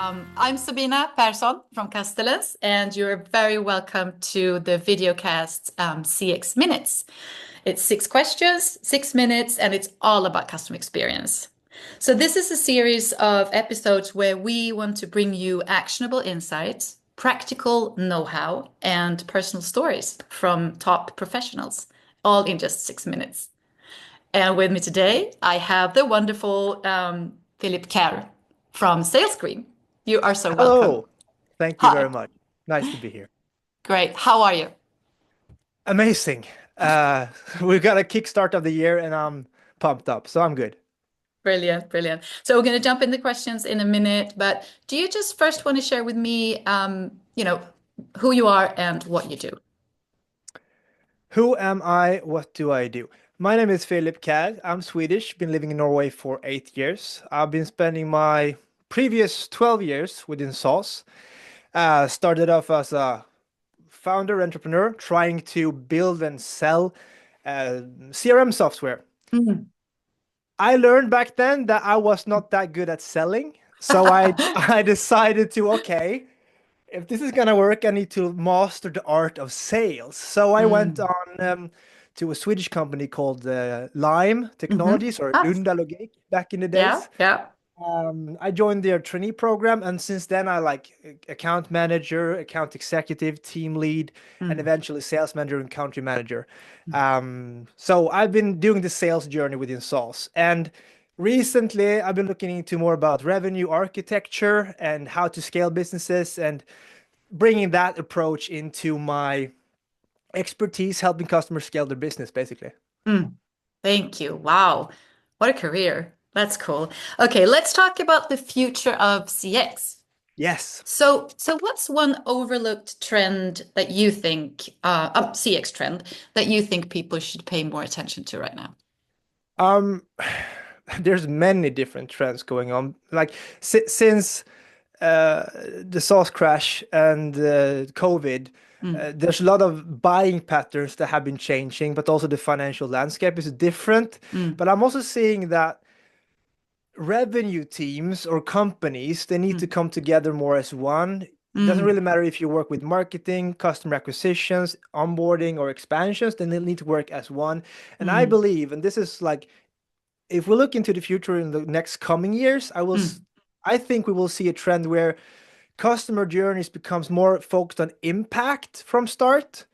I'm Sabina Persson from Castellans, and you're very welcome to the videocast CX Minutes. It's 6 questions, 6 minutes, and it's all about customer experience. So, this is a series of episodes where we want to bring you actionable insights, practical know how, and personal stories from top professionals, all in just 6 minutes. And with me today, I have the wonderful Philip Kerr from Sales Green. You are so welcome. Hello. Thank you Hi. very much. Nice to be here. Great. How are you? Amazing. Uh, we've got a kickstart of the year and I'm pumped up, so I'm good. Brilliant, brilliant. So we're going to jump into questions in a minute, but do you just first want to share with me, who you are and what you do? Who am I? What do I do? My name is Philip Kad. I'm Swedish, been living in Norway for 8 years. I've been spending my previous 12 years within SaaS. Started off as a founder entrepreneur trying to build and sell CRM software. Mm. I learned back then that I was not that good at selling. So I decided to, okay, if this is gonna work, I need to master the art of sales. So I went Mm. on to a Swedish company called Lime Hmm. Technologies or Ah, Lunda Logik back in the yeah, days. yeah. I joined their trainee program, and since then I like account manager, account executive, team lead, and Mm. eventually sales manager and country manager. So I've been doing the sales journey within SaaS, and recently I've been looking into more about revenue architecture and how to scale businesses, and bringing that approach into my expertise, helping customers scale their business, basically. Mm. Thank you. Wow. What a career. That's cool. Okay, let's talk about the future of CX. Yes. So what's one overlooked trend that you think, CX trend, that you think people should pay more attention to right now? Um, there's many different trends going on. Like since the SaaS crash and COVID, Mm. there's a lot of buying patterns that have been changing, but also the financial landscape is different. Mm. But I'm also seeing that revenue teams or companies, they need to Mm. come together more as one. It doesn't Mm. really matter if you work with marketing, customer acquisitions, onboarding, or expansions, then they need to work as one. And I Mm. believe, and this is like, if we look into the future in the next coming years, Mm. I think we will see a trend where customer journeys becomes more focused on impact from start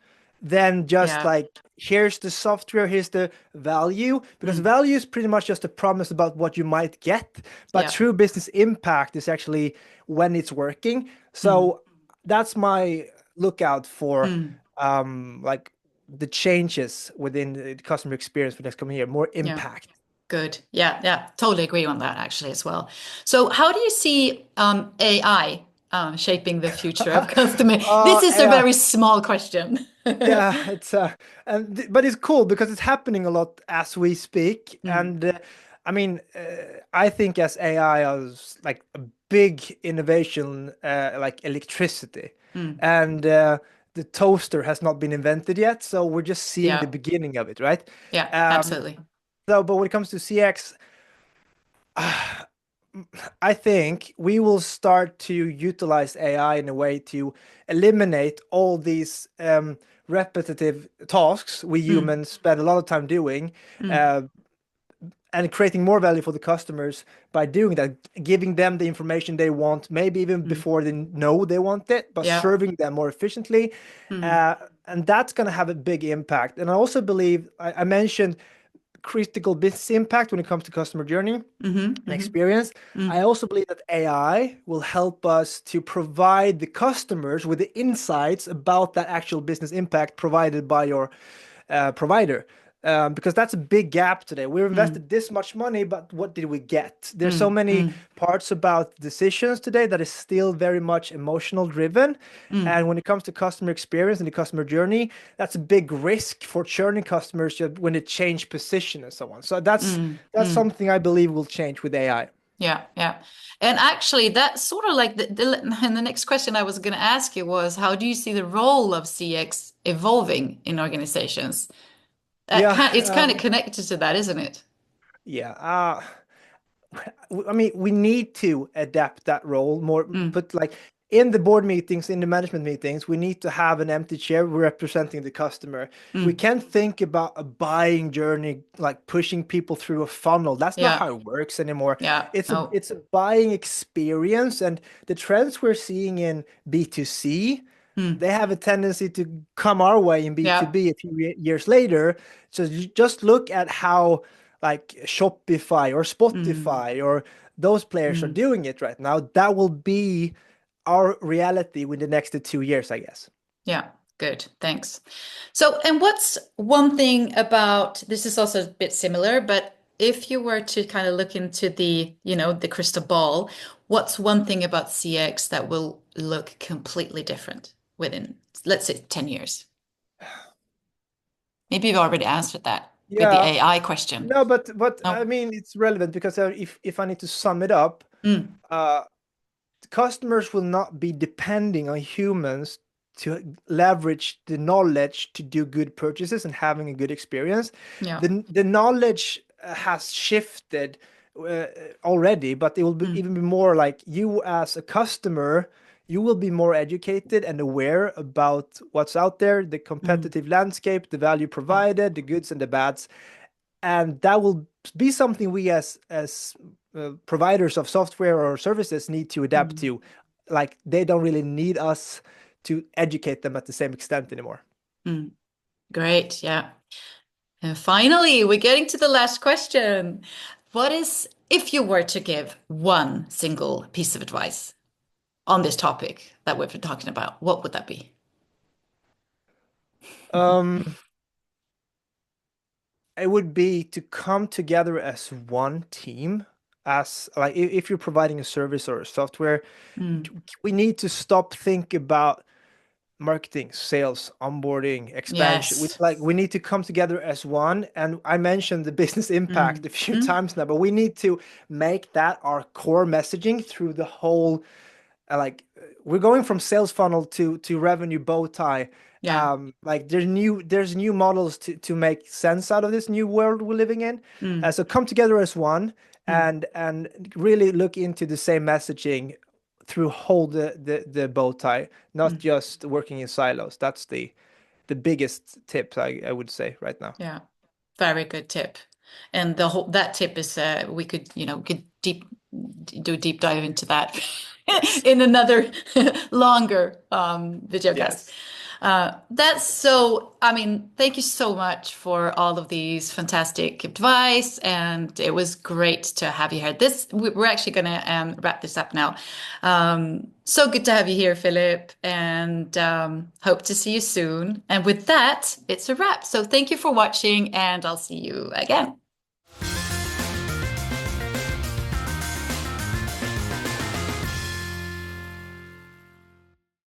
than just Yeah. like here's the software, here's the value, because Mm. value is pretty much just a promise about what you might get, but Yeah. true business impact is actually when it's working. Mm. So that's my lookout for Mm. like the changes within the customer experience for next coming year, more Yeah. impact. Good. Yeah. Yeah. Totally agree on that actually as well. So how do you see AI shaping the future of customer? This is a Yeah. very small question. Yeah, it's but it's cool because it's happening a lot as we speak, Mm. and I mean, I think as AI is like a big innovation, like electricity, Mm. and the toaster has not been invented yet, so we're just seeing the Yeah. beginning of it, right? Yeah. Um, Absolutely. so, but when it comes to CX, I think we will start to utilize AI in a way to eliminate all these repetitive tasks we Mm. humans spend a lot of time doing, Mm. uh, and creating more value for the customers by doing that, giving them the information they want, maybe even Mm. before they know they want it, but Yeah. serving them more efficiently. Mm. Uh, and that's going to have a big impact. And I also believe I mentioned critical business impact when it comes to customer journey Mm-hmm. and Mm-hmm. experience. I Mm. also believe that AI will help us to provide the customers with the insights about that actual business impact provided by your provider. Because that's a big gap today. We've Mm. invested this much money, but what did we get? There's so Mm. many Mm. parts about decisions today that is still very much emotional driven. Mm. And when it comes to customer experience and the customer journey, that's a big risk for churning customers when they change position and so on. So Mm. that's Mm. something I believe will change with AI. Yeah, yeah. And actually, that's sort of like and the next question I was going to ask you was, how do you see the role of CX evolving in organizations? Yeah, It's kind of connected to that, isn't it? yeah. I mean, we need to adapt that role more, Mm, but like in the board meetings, in the management meetings, we need to have an empty chair representing the customer. We mm, can't think about a buying journey like pushing people through a funnel. That's not yeah, how it works anymore. yeah. It's a Oh, it's a buying experience, and the trends we're seeing in B2C, mm, they have a tendency to come our way in yeah. B2B a few years later. So you just look at how like Shopify or Mm, Spotify or those players are mm. doing it right now. That will be our reality within the next 2 years, I guess. Yeah, good. Thanks. So, and what's one thing about this is also a bit similar, but if you were to kind of look into the crystal ball, what's one thing about CX that will look completely different within, let's say, 10 years? Maybe you've already answered that with the Yeah, AI question. no, but I Oh, mean it's relevant because if I need to sum it up, mm, uh, customers will not be depending on humans to leverage the knowledge to do good purchases and having a good experience. yeah. The knowledge has shifted uh, already, but it will be Mm, even be more like you as a customer, you will be more educated and aware about what's out there, the mm, competitive landscape, the value yeah. provided, the goods and the bads, and that will be something we as providers of software or services need to adapt Mm, to. Like they don't really need us to educate them at the same extent anymore. mm. Great. Yeah. And finally, we're getting to the last question. What is, if you were to give one single piece of advice on this topic that we've been talking about, what would that be? um it would be to come together as one team. As like if you're providing a service or a software, Mm, we need to stop think about marketing, sales, onboarding, expansion. We yes. like we need to come together as one. And I mentioned the business impact Mm, a few mm, times now, but we need to make that our core messaging through the whole we're going from sales funnel to revenue bow tie. yeah. Like there's new models to make sense out of this new world we're living in. Mm, So come together as one mm, and really look into the same messaging through whole the bow tie, not mm, just working in silos. That's the biggest tip I would say right now. yeah. Very good tip. And the whole that tip is we could, could do a deep dive into that Yes. in another longer video cast. Yes. That's so, I mean, thank you so much for all of these fantastic advice, and it was great to have you here. We're actually going to wrap this up now. So good to have you here, Philip, and hope to see you soon. And with that, it's a wrap. So thank you for watching, and I'll see you again.